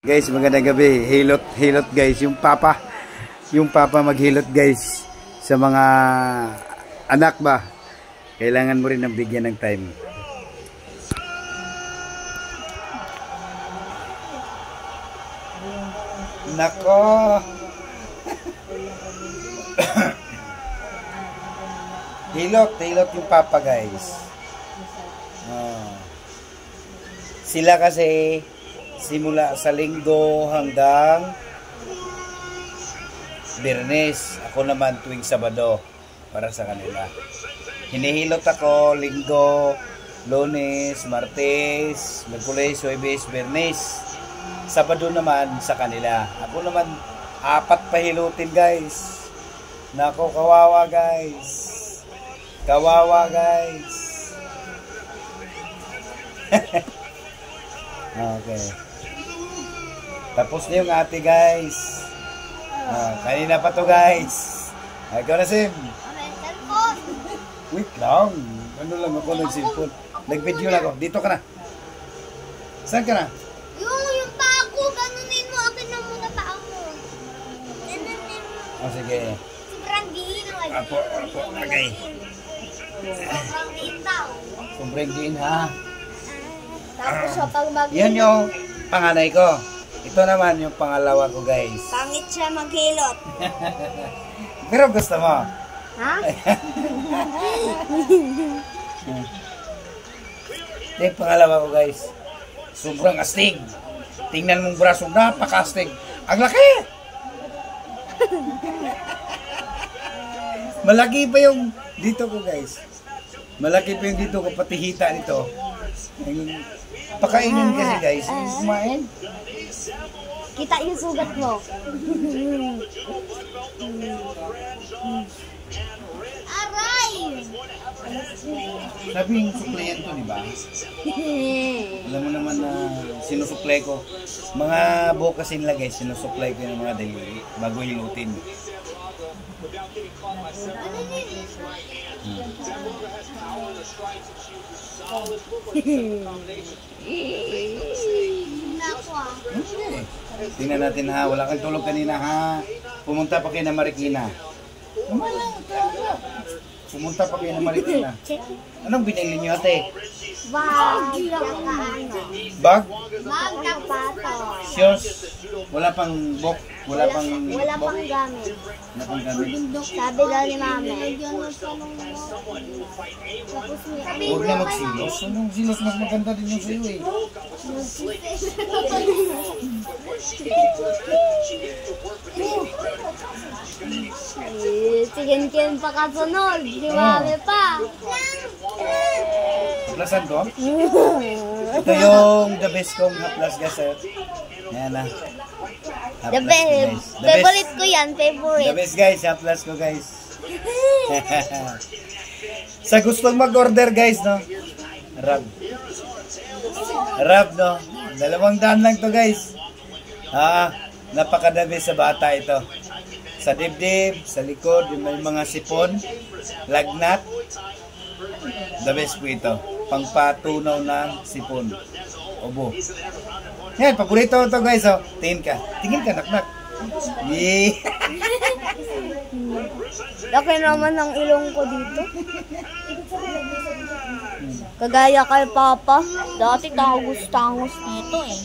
Guys, magandang gabi. Hilot guys. Yung papa maghilot guys sa mga anak ba. Kailangan mo rin ng bigyan ng time. Nako. Hilot yung papa guys. Sila kasi simula sa Linggo hanggang Biyernes. Ako naman tuwing Sabado para sa kanila. Hinihilot ako Linggo, Lunes, Martes, Miyerkules, Huwebes, Biyernes. Sabado naman sa kanila. Ako naman 4 pahilutin guys. Nako, kawawa guys. Kawawa guys. Okay. Tapos na yung ate guys. Kanina pa to guys. Ikaw na Sim. Wait lang. Ano lang ako nag-cellphone. Nag-video lang ako. Dito ka na. Saan ka na? Yung paa ko. Ganunin mo. Akin na muna paa mo. Ganunin mo. Sige. Sobrang diin. Apo. Okay. Sobrang diin daw. Sobrang diin ha. Tapos pag Yan yung panganay ko. Ito naman yung pangalawa ko guys. Pangit siya maghilot. Pero gusto mo? Ha? Ito yung pangalawa ko guys. Sobrang astig. Tingnan mong braso, napaka-astig. Ang laki! Malaki pa yung dito ko guys. Malaki pa yung dito ko, pati hita nito. Pakainin kasi guys. Kumain. Kita yung sugat mo. Aray! Sabi yung suklayan to, di ba? Alam mo naman na sinusuklay ko. Mga buhok kasi nila guys, sinusuklay ko yung mga daliri bago hilutin. Tingnan natin ha, wala kang tulog kanina ha. Pumunta pa kayo na Marikina. Pumunta pa kayo na Marikina. Anong binili niyo ate? Bag. Bag? Bag ng pato. Shoes? Wala pang book? Wala pang gamit. Wala pang gamit. Sabi daw ni mami. Huwag na magsilos. Anong silos? Mas maganda din yung sa'yo eh. Tingin pa kasunod. Di mami pa. Haplasan ko? Ito yung the best kong haplas guys. Yan na. The best. Favorite ko yan. Favorite. The best guys. Haplas ko guys. Sa gustong mag-order guys no. Rab no. 200 lang to guys. Napaka-the best sa bata ito. Sa dibdib, sa likod, yung may mga sipon, lagnat. The best po ito. Pangpatunaw ng sipon. Obo. Yan, paborito ito guys. Oh. Tingin ka, naknak. Yeah. Laki naman ang ilong ko dito. Kagaya kay Papa. Dati tangos dito eh.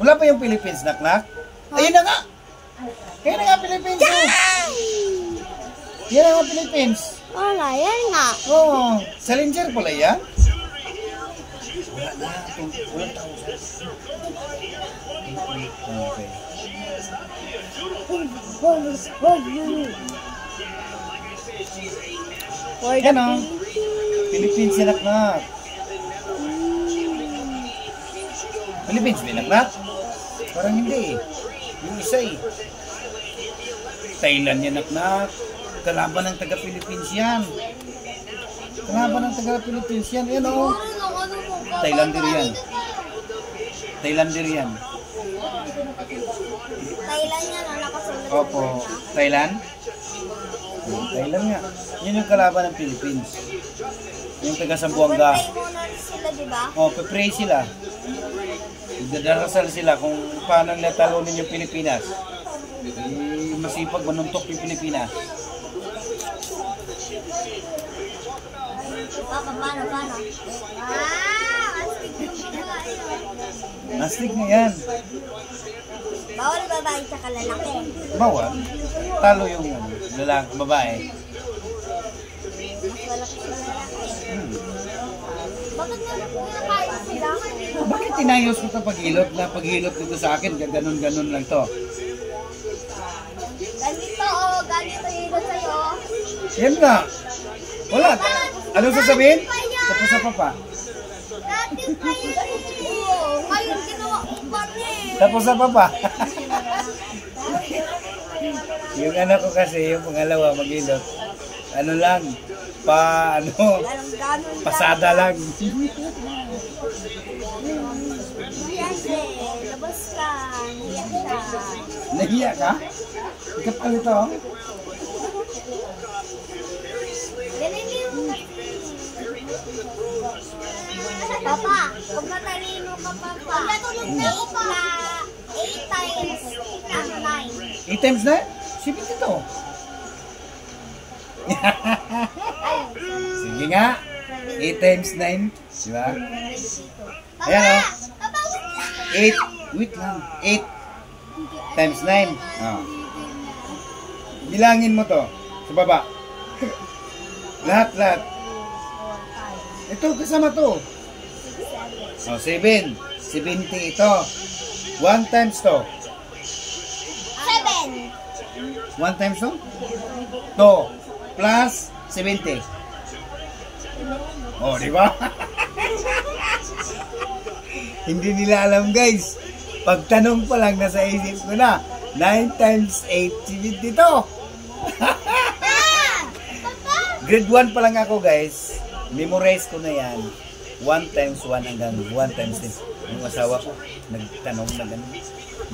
Wala pa yung Philippines, naknak? Ayun na nga! Kaya na nga Philippines! Yan na nga Philippines! Wala, yan nga. Oo, Salinger pala yan? Wala na, walang tao. Okay. Yan o, Philippines yan naknak. Philippines ba naknak? Parang hindi eh. Yung isa eh. Thailand yan naknak. Kalaban ng taga-Philippines yan. Kalaban ng taga-Philippines yan. Yan o. Thailander yan. Thailander yan. Thailand yan, nakasulat. Opo. Thailand? Thailand nga. Yun yung kalaban ng Philippines. Yung taga Sambuanga. sila, di ba? Pipray sila. Nagdarasal sila kung paano natalunin yung Pilipinas. Masipag manuntok yung Pilipinas. Paano? Astig yung babae. Astig na yan. Bawal babae sa lalaki. Bawal. Talo yung lalaki, babae. Mas malaki sa lalaki. Bakit nakain sila? Bakit tinayos ko ito paghilot na paghilot dito sa akin? Ganon-ganon lang to. Ganito hilot sa'yo. Yan nga. Wala. Anong sasabihin? Tapos sa papa. Dati pa yun. Oo, ngayon ginawa ko pa rin. Tapos sa papa. Yung anak ko kasi, yung pangalawa maghilot. Ano lang, pasada lang. Labas ka. Niyak ka. Nahiya ka? Ikaw pala ito. Papa, kung matalino ka, Papa. Pag natulog na ako pa. 8 times 9. 8 times 9? Sipit ito. Sige nga. 8 times 9. Diba? Ayan o. 8. Wait lang. 8 times 9. Oh. Bilangin mo to. Sa baba. Lahat. Ito, kasama to. Oh, 7. 70 ito. 1 times to. 7. 1 times to? 2 plus 70. Oh, di ba? Hindi nila alam, guys. Pagtanong pa lang, nasa isip ko na. 9 times 8, 72. Grade 1 pa lang ako, guys. Memorize ko na yan. 1 times 1 hanggang 1 times 10. Yung asawa ko, nagtanong na gano'n.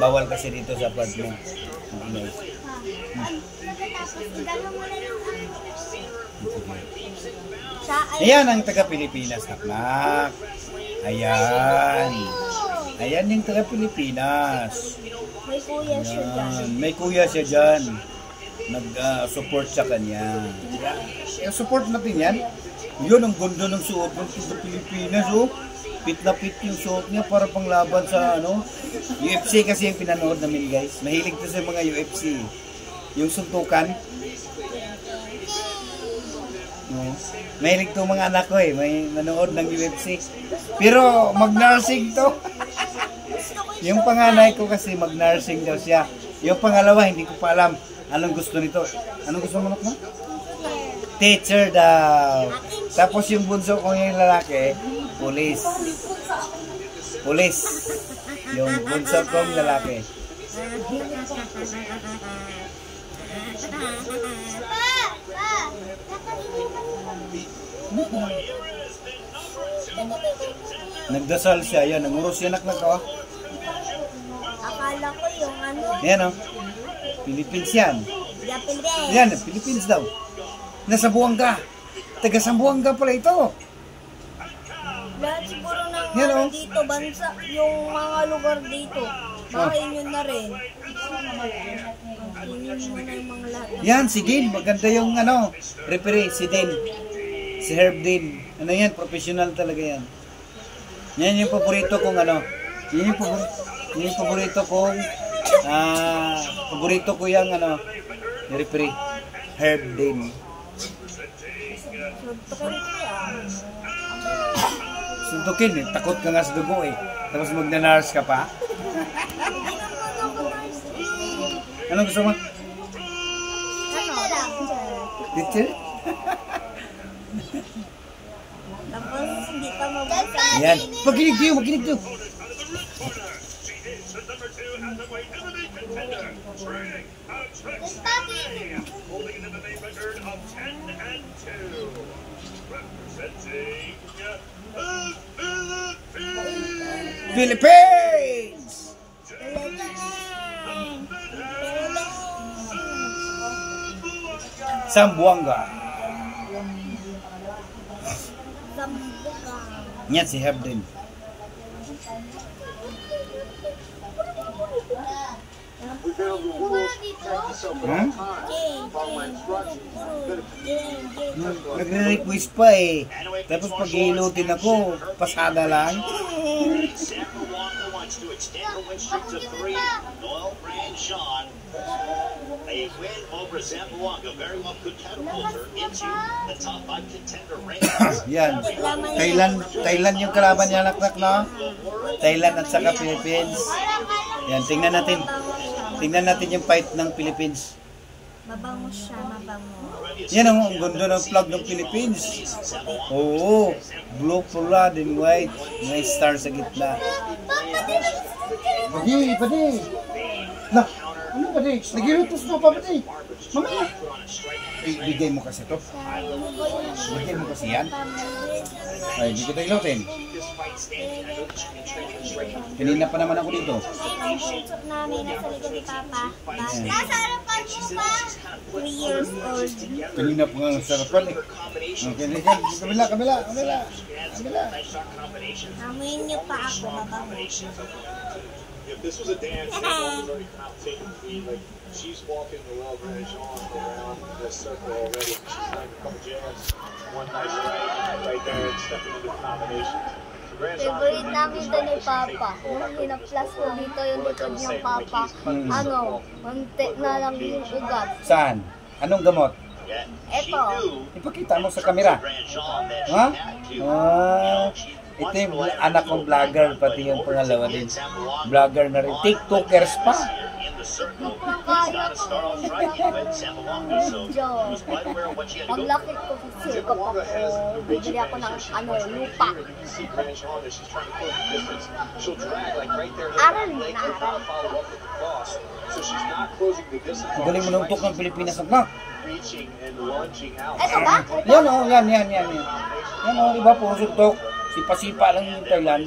Bawal kasi dito sa apartment. Ayan ang taga-Pilipinas, naknak. Ayan. Ayan yung taga-Pilipinas. May kuya siya dyan. May kuya siya dyan. Nag-support sa kanya. Support natin yan. Yun, ang ganda ng suot ng Pilipinas, oh. Pit na pit yung suot niya para panglaban sa, UFC kasi yung pinanood namin, guys. Mahilig to sa mga UFC. Yung suntukan. Mahilig to mga anak ko, eh. May manood ng UFC. Pero, mag-nursing to. Yung panganay ko kasi, mag-nursing daw siya. Yung pangalawa, hindi ko pa alam anong gusto nito. Anong gusto mo, no? Teacher daw. Tapos yung bunso ko yung lalaki, police. Police. Yung bunso kong lalaki. Nagdasal siya. Yan, nangurus yan anak ko. Akala ko yung Yan, Philippines yan. Yan, Philippines daw. Nasa Buanga. Taga Sambuanga pala ito. Lahat siguro ng dito, bansa, yung mga lugar dito. Bahay nyo na rin. Inin mo na yung mga lahat. Yan, si Dean. Maganda yung referee, si Dean. Si Herb Dean. Ano yan, professional talaga yan. Yan yung paborito kong Yan yung paborito kong paborito ko yung referee. Herb Dean. Suntukin eh. Takot ka nga sa dugo eh. Tapos magna-nurse ka pa. Anong gusto mo? Teacher? Tapos hindi pa mabasa. Yan. Maginig tayo. Philippines! Sambuanga. Yan si Herb din. Hmm? Nagre-request pa eh. Tapos pag iinutin ako, pasada lang. A win over Zamboanga very well could catapult her into the top 5 contender rankings. Yan. Thailand yung kalaban niya, naknak, no? Thailand at saka Philippines. Yan, tingnan natin. Tingnan natin yung fight ng Philippines. Mabango siya, mabango. Yan ang ganda ng flag ng Philippines. Oo. Blue, pula, then white. May star sa gitna. Pati. Nah, ano pati? Nagilutos mo pa pati. Mamaya. Bigay mo kasi to. Bigay mo kasi yan. Ay, hindi kita ilutin. Kanina pa naman ako dito. Ayun ang bunso namin nasa likod ni Papa. Nasa harapan mo pa. 3 years old. Kanina pa nga sarapan eh. Okay, kabila. Amuin niyo pa ako, mabango. If this was a dance, that woman's already taking the lead. Like, she's walking the Will Grandjean around the circle already. She's landing a couple jabs. One nice right there and stepping into the combinations. Favorite namin ito ni Papa. Nung hinaplas ko dito yung likod niyang Papa. Konti na lang yung ugat. Saan? Anong gamot? Eto. Ipakita mo sa kamera. Ha? Ito yung anak kong vlogger, pati yung pangalawa din. Vlogger na rin. TikTokers pa. Paglaki ko, sikap ako. Bibili ako ng lupa. Aral na aral. Galing mo nung tok ng Pilipinas na. Ito ba? Yan o, yan. Yan o, iba po, tok. Sipa-sipa lang yung Thailand.